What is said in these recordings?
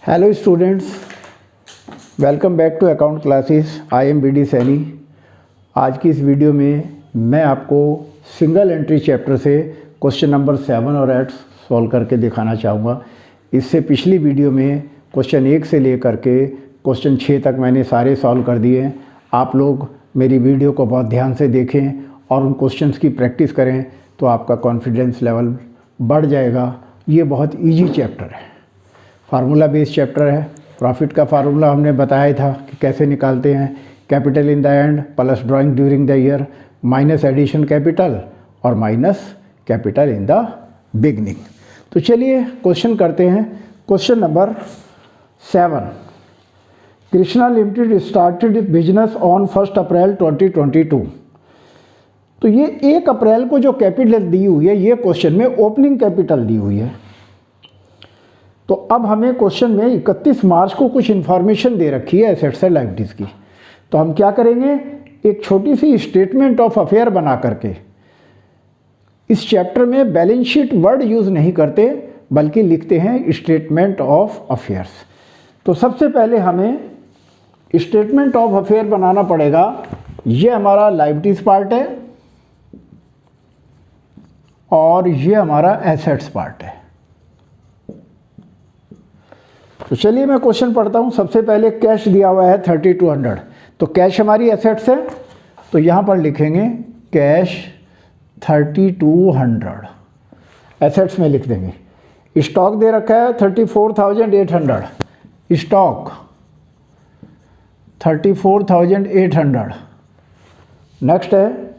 Hello students, welcome back to account classes. I am B D Saini. आज की इस video में मैं आपको सिंगल एंट्री चैप्टर से क्वेश्चन नंबर 7 और 8 सॉल्व करके दिखाना चाहूँगा। इससे पिछली वीडियो में क्वेश्चन 1 से लेकर के क्वेश्चन 6 तक मैंने सारे सॉल्व कर दिए हैं। आप लोग मेरी वीडियो को बहुत ध्यान से देखें और उन क्वेश्चंस की प्रैक्टिस करें तो आपका कॉन्फिडेंस लेवल बढ़ जाएगा। ये बहुत ईजी चैप्टर है, फार्मूला बेस्ड चैप्टर है। प्रॉफिट का फार्मूला हमने बताया था कि कैसे निकालते हैं। Capital in the end plus drawing during the year minus addition capital और minus capital in the beginning. तो चलिए क्वेश्चन करते हैं। Question number 7, Krishna limited started business on 1 April 2022। तो ये 1 अप्रैल को जो कैपिटल दी हुई है, ये क्वेश्चन में ओपनिंग कैपिटल दी हुई है। तो अब हमें क्वेश्चन में 31 मार्च को कुछ इन्फॉर्मेशन दे रखी है एसेट्स एंड लायबिलिटीज़ की। तो हम क्या करेंगे, एक छोटी सी स्टेटमेंट ऑफ अफेयर बना करके, इस चैप्टर में बैलेंस शीट वर्ड यूज़ नहीं करते बल्कि लिखते हैं स्टेटमेंट ऑफ अफेयर्स। तो सबसे पहले हमें स्टेटमेंट ऑफ अफेयर बनाना पड़ेगा। ये हमारा लायबिलिटीज़ पार्ट है और ये हमारा एसेट्स पार्ट है। तो चलिए मैं क्वेश्चन पढ़ता हूँ। सबसे पहले कैश दिया हुआ है 3200। तो कैश हमारी एसेट्स है, तो यहाँ पर लिखेंगे कैश 3200, एसेट्स में लिख देंगे। स्टॉक दे रखा है 34,800, स्टॉक 34,800। नेक्स्ट है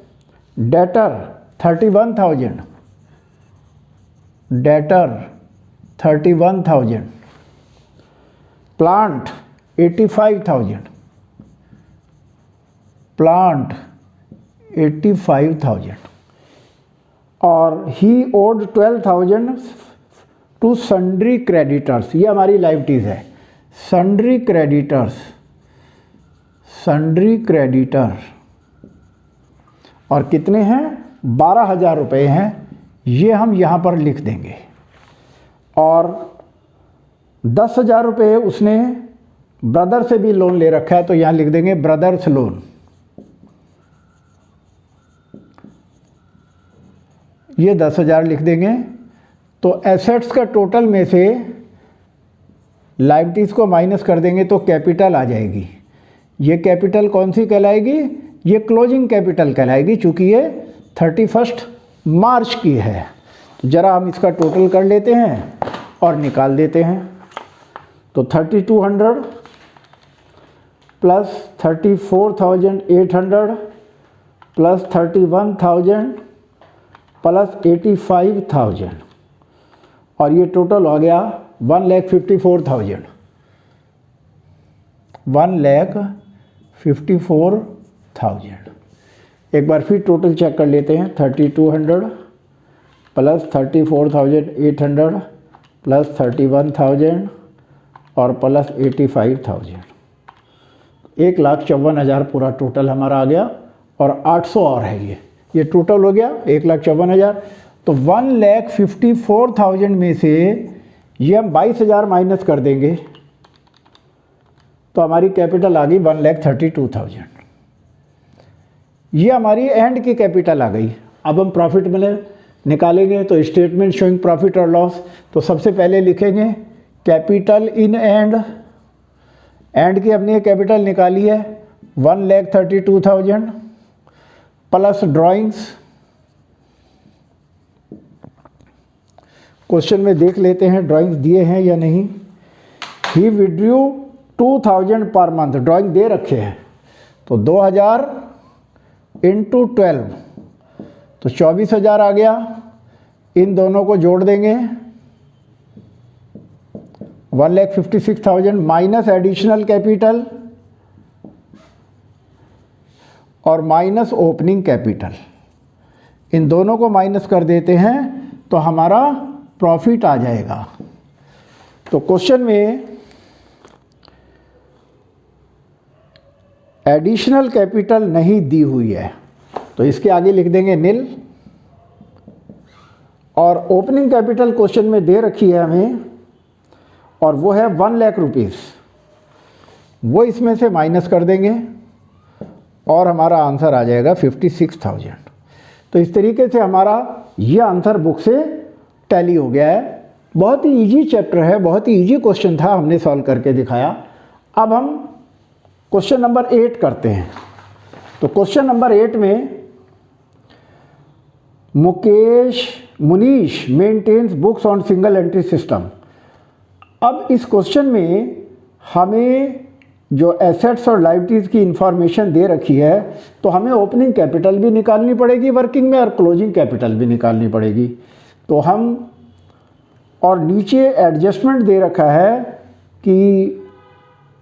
डेटर 31,000, डेटर 31,000। Plant 85,000, plant 85,000। और ही ओड 12,000 टू सन्ड्री क्रेडिटर्स। ये हमारी लायबिलिटीज़ है। Sundry creditors, sundry creditor. और कितने हैं, 12,000 रुपये हैं। ये हम यहाँ पर लिख देंगे। और 10,000 रुपये उसने ब्रदर से भी लोन ले रखा है, तो यहाँ लिख देंगे ब्रदर्स लोन। ये 10,000 लिख देंगे। तो एसेट्स का टोटल में से लायबिलिटीज़ को माइनस कर देंगे तो कैपिटल आ जाएगी। ये कैपिटल कौन सी कहलाएगी, ये क्लोजिंग कैपिटल कहलाएगी, चूँकि ये 31 मार्च की है। तो ज़रा हम इसका टोटल कर लेते हैं और निकाल देते हैं। तो 3200 प्लस 34,800 प्लस 31,000 प्लस 85,000 और ये टोटल हो गया 1,54,000, 1,54,000। एक बार फिर टोटल चेक कर लेते हैं। 3200 प्लस 34,800 प्लस 31,000 और प्लस 85,000, 1,54,000 पूरा टोटल हमारा आ गया। और 800 और है, ये टोटल हो गया 1,54,000। तो 1,54,000 में से ये हम 22,000 माइनस कर देंगे तो हमारी कैपिटल आ गई 1,32,000। ये हमारी एंड की कैपिटल आ गई। अब हम प्रॉफिट में निकालेंगे तो स्टेटमेंट शोइंग प्रॉफिट और लॉस। तो सबसे पहले लिखेंगे कैपिटल इन एंड, एंड की हमने कैपिटल निकाली है 1,32,000 प्लस ड्राइंग्स। क्वेश्चन में देख लेते हैं ड्राइंग्स दिए हैं या नहीं। ही विड्रू 2,000 पर मंथ, ड्राइंग दे रखे हैं। तो 2,000 इंटू 12 तो 24,000 आ गया। इन दोनों को जोड़ देंगे 1,56,000 माइनस एडिशनल कैपिटल और माइनस ओपनिंग कैपिटल। इन दोनों को माइनस कर देते हैं तो हमारा प्रॉफिट आ जाएगा। तो क्वेश्चन में एडिशनल कैपिटल नहीं दी हुई है तो इसके आगे लिख देंगे नील। और ओपनिंग कैपिटल क्वेश्चन में दे रखी है हमें और वो है 1 लाख रुपीज़, वो इसमें से माइनस कर देंगे और हमारा आंसर आ जाएगा 56,000। तो इस तरीके से हमारा ये आंसर बुक से टैली हो गया है। बहुत ही इजी चैप्टर है, बहुत ही इजी क्वेश्चन था, हमने सॉल्व करके दिखाया। अब हम क्वेश्चन नंबर 8 करते हैं। तो क्वेश्चन नंबर 8 में Munish maintains books on single entry system. अब इस क्वेश्चन में हमें जो एसेट्स और लायबिलिटीज़ की इंफॉर्मेशन दे रखी है, तो हमें ओपनिंग कैपिटल भी निकालनी पड़ेगी वर्किंग में और क्लोजिंग कैपिटल भी निकालनी पड़ेगी। तो हम, और नीचे एडजस्टमेंट दे रखा है कि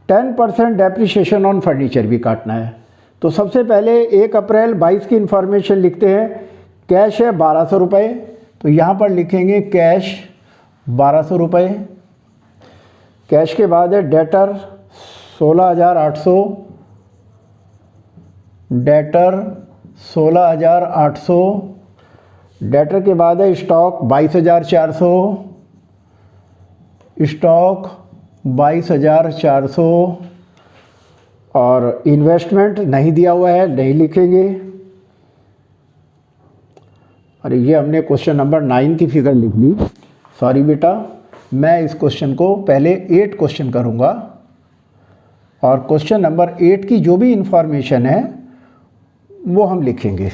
10% डेप्रिसिएशन ऑन फर्नीचर भी काटना है। तो सबसे पहले 1 अप्रैल 22 की इंफॉर्मेशन लिखते हैं। कैश है 1200 रुपये, तो यहाँ पर लिखेंगे कैश 1200 रुपये। कैश के बाद है डेटर 16,800, डेटर 16,800। डेटर के बाद है स्टॉक 22,400, स्टॉक 22,400। और इन्वेस्टमेंट नहीं दिया हुआ है, नहीं लिखेंगे। अरे ये हमने क्वेश्चन नंबर 9 की फिगर लिख ली, सॉरी बेटा। मैं इस क्वेश्चन को पहले 8 क्वेश्चन करूँगा और क्वेश्चन नंबर 8 की जो भी इंफॉर्मेशन है वो हम लिखेंगे।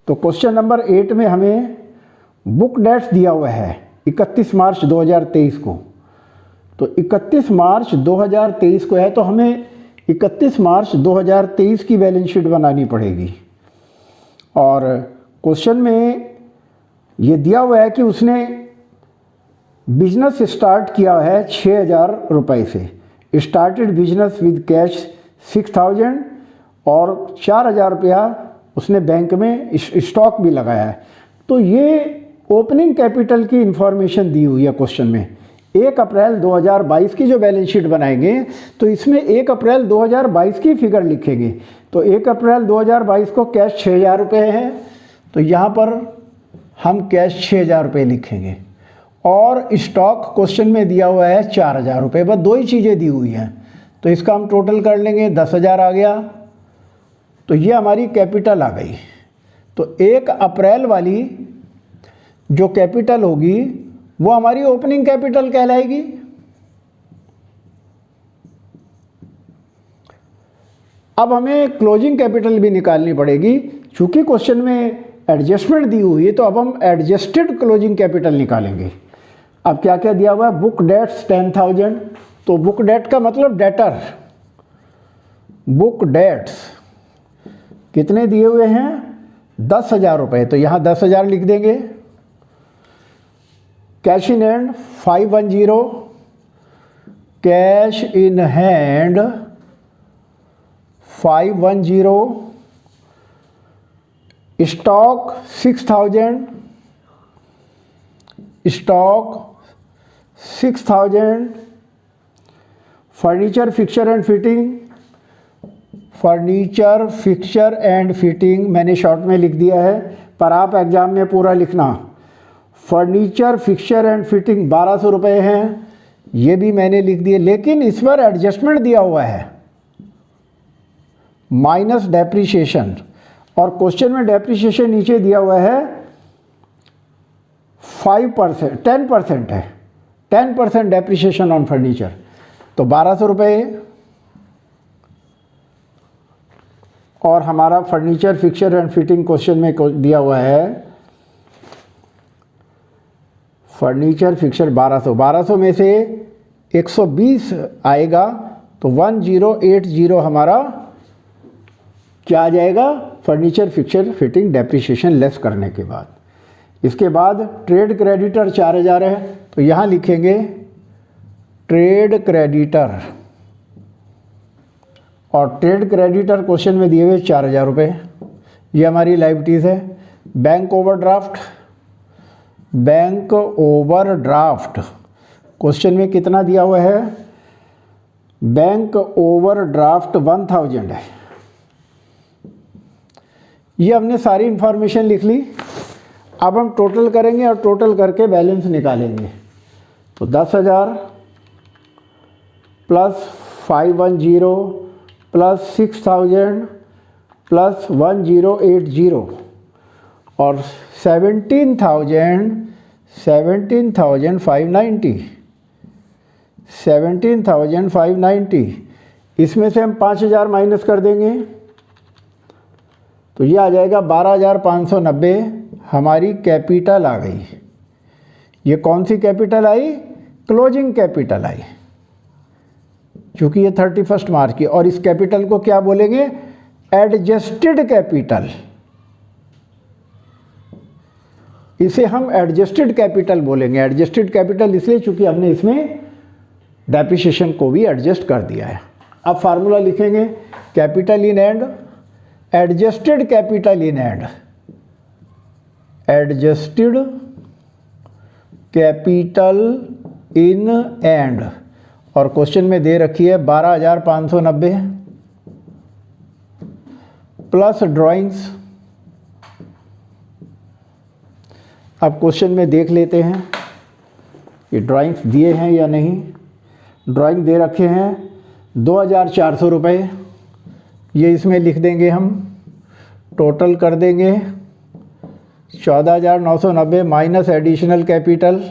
तो क्वेश्चन नंबर 8 में हमें बुक डेट्स दिया हुआ है 31 मार्च 2023 को। तो 31 मार्च 2023 को है, तो हमें 31 मार्च 2023 की बैलेंस शीट बनानी पड़ेगी। और क्वेश्चन में ये दिया हुआ है कि उसने बिजनेस स्टार्ट किया है 6,000 रुपये से। स्टार्टेड बिजनेस विद कैश 6,000 और 4,000 रुपया उसने बैंक में स्टॉक भी लगाया है। तो ये ओपनिंग कैपिटल की इंफॉर्मेशन दी हुई है क्वेश्चन में। 1 अप्रैल 2022 की जो बैलेंस शीट बनाएंगे तो इसमें 1 अप्रैल 2022 की फिगर लिखेंगे। तो 1 अप्रैल 2022 को कैश 6,000 रुपये है, तो यहाँ पर हम कैश 6,000 रुपये लिखेंगे। और स्टॉक क्वेश्चन में दिया हुआ है 4,000 रुपये, बस 2 ही चीज़ें दी हुई हैं। तो इसका हम टोटल कर लेंगे, 10,000 आ गया। तो ये हमारी कैपिटल आ गई। तो 1 अप्रैल वाली जो कैपिटल होगी वो हमारी ओपनिंग कैपिटल कहलाएगी। अब हमें क्लोजिंग कैपिटल भी निकालनी पड़ेगी। चूंकि क्वेश्चन में एडजस्टमेंट दी हुई है तो अब हम एडजस्टेड क्लोजिंग कैपिटल निकालेंगे। अब क्या क्या दिया हुआ है? बुक डेट्स 10,000, तो बुक डेट का मतलब डेटर। बुक डेट्स कितने दिए हुए हैं? 10,000 रुपये, तो यहाँ 10,000 लिख देंगे। कैश इन हैंड 510, कैश इन हैंड 510, स्टॉक 6,000, स्टॉक 6,000, furniture fixture and fitting, furniture fixture and fitting मैंने शॉर्ट में लिख दिया है, पर आप एग्जाम में पूरा लिखना। फर्नीचर फिक्चर एंड फिटिंग 1,200 रुपये हैं, ये भी मैंने लिख दिए। लेकिन इस पर एडजस्टमेंट दिया हुआ है माइनस डेप्रीशिएशन, और क्वेश्चन में डेप्रीशिएशन नीचे दिया हुआ है 5%, 10% है, 10% डेप्रीशिएशन ऑन फर्नीचर, तो 1,200 रुपये। और हमारा furniture fixture and fitting question में दिया हुआ है फर्नीचर फिक्चर 1,200 में से 120 आएगा, तो 1080 हमारा क्या आ जाएगा? Furniture fixture fitting depreciation less करने के बाद। इसके बाद ट्रेड क्रेडिटर 4,000 है, तो यहाँ लिखेंगे ट्रेड क्रेडिटर, और ट्रेड क्रेडिटर क्वेश्चन में दिए हुए 4,000 रुपये, ये हमारी लायबिलिटीज़ है। Bank overdraft, bank overdraft question में कितना दिया हुआ है? बैंक ओवरड्राफ्ट 1,000 है। ये हमने सारी इंफॉर्मेशन लिख ली। अब हम टोटल करेंगे और टोटल करके बैलेंस निकालेंगे। तो 10,000 प्लस 510 प्लस 6000 प्लस 1080 और 17,590 इसमें से हम 5,000 माइनस कर देंगे तो ये आ जाएगा 12,590 हमारी कैपिटल आ गई। ये कौन सी कैपिटल आई? क्लोजिंग कैपिटल आई, क्योंकि ये 31 मार्च की। और इस कैपिटल को क्या बोलेंगे? Adjusted capital. इसे हम एडजस्टेड कैपिटल बोलेंगे। एडजस्टेड कैपिटल इसलिए क्योंकि हमने इसमें डेप्रिसिएशन को भी एडजस्ट कर दिया है। अब फार्मूला लिखेंगे, capital in and, adjusted capital in and, adjusted capital in and. और क्वेश्चन में दे रखी है 12,590 प्लस ड्राइंग्स। अब क्वेश्चन में देख लेते हैं कि ड्राइंग्स दिए हैं या नहीं। ड्राइंग दे रखे हैं 2,400 रुपये, ये इसमें लिख देंगे हम। टोटल कर देंगे 14,990 माइनस एडिशनल कैपिटल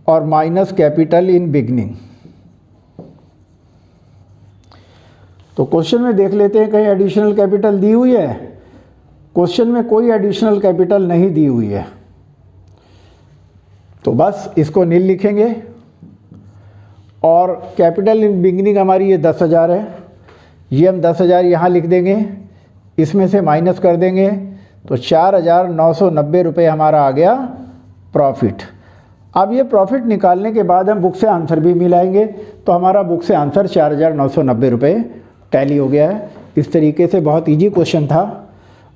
और माइनस कैपिटल इन बिगनिंग। तो क्वेश्चन में देख लेते हैं कहीं एडिशनल कैपिटल दी हुई है। क्वेश्चन में कोई एडिशनल कैपिटल नहीं दी हुई है, तो बस इसको नील लिखेंगे। और कैपिटल इन बिगनिंग हमारी ये 10,000 है, ये हम 10,000 यहाँ लिख देंगे, इसमें से माइनस कर देंगे तो 4,990 रुपये हमारा आ गया प्रॉफिट। अब ये प्रॉफिट निकालने के बाद हम बुक से आंसर भी मिलाएंगे, तो हमारा बुक से आंसर 4,990 रुपये टैली हो गया है। इस तरीके से बहुत इजी क्वेश्चन था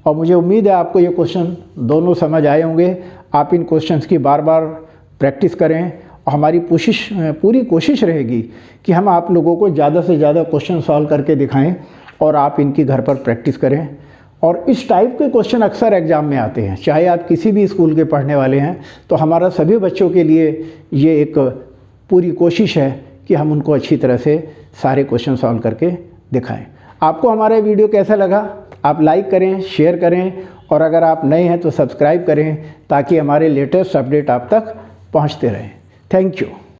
और मुझे उम्मीद है आपको ये क्वेश्चन दोनों समझ आए होंगे। आप इन क्वेश्चंस की बार बार प्रैक्टिस करें और हमारी पूरी कोशिश रहेगी कि हम आप लोगों को ज़्यादा से ज़्यादा क्वेश्चन सॉल्व करके दिखाएं और आप इनकी घर पर प्रैक्टिस करें। और इस टाइप के क्वेश्चन अक्सर एग्ज़ाम में आते हैं, चाहे आप किसी भी स्कूल के पढ़ने वाले हैं। तो हमारा सभी बच्चों के लिए ये एक पूरी कोशिश है कि हम उनको अच्छी तरह से सारे क्वेश्चन सॉल्व करके दिखाएं। आपको हमारा वीडियो कैसा लगा? आप लाइक करें, शेयर करें और अगर आप नए हैं तो सब्सक्राइब करें ताकि हमारे लेटेस्ट अपडेट आप तक पहुंचते रहें। Thank you.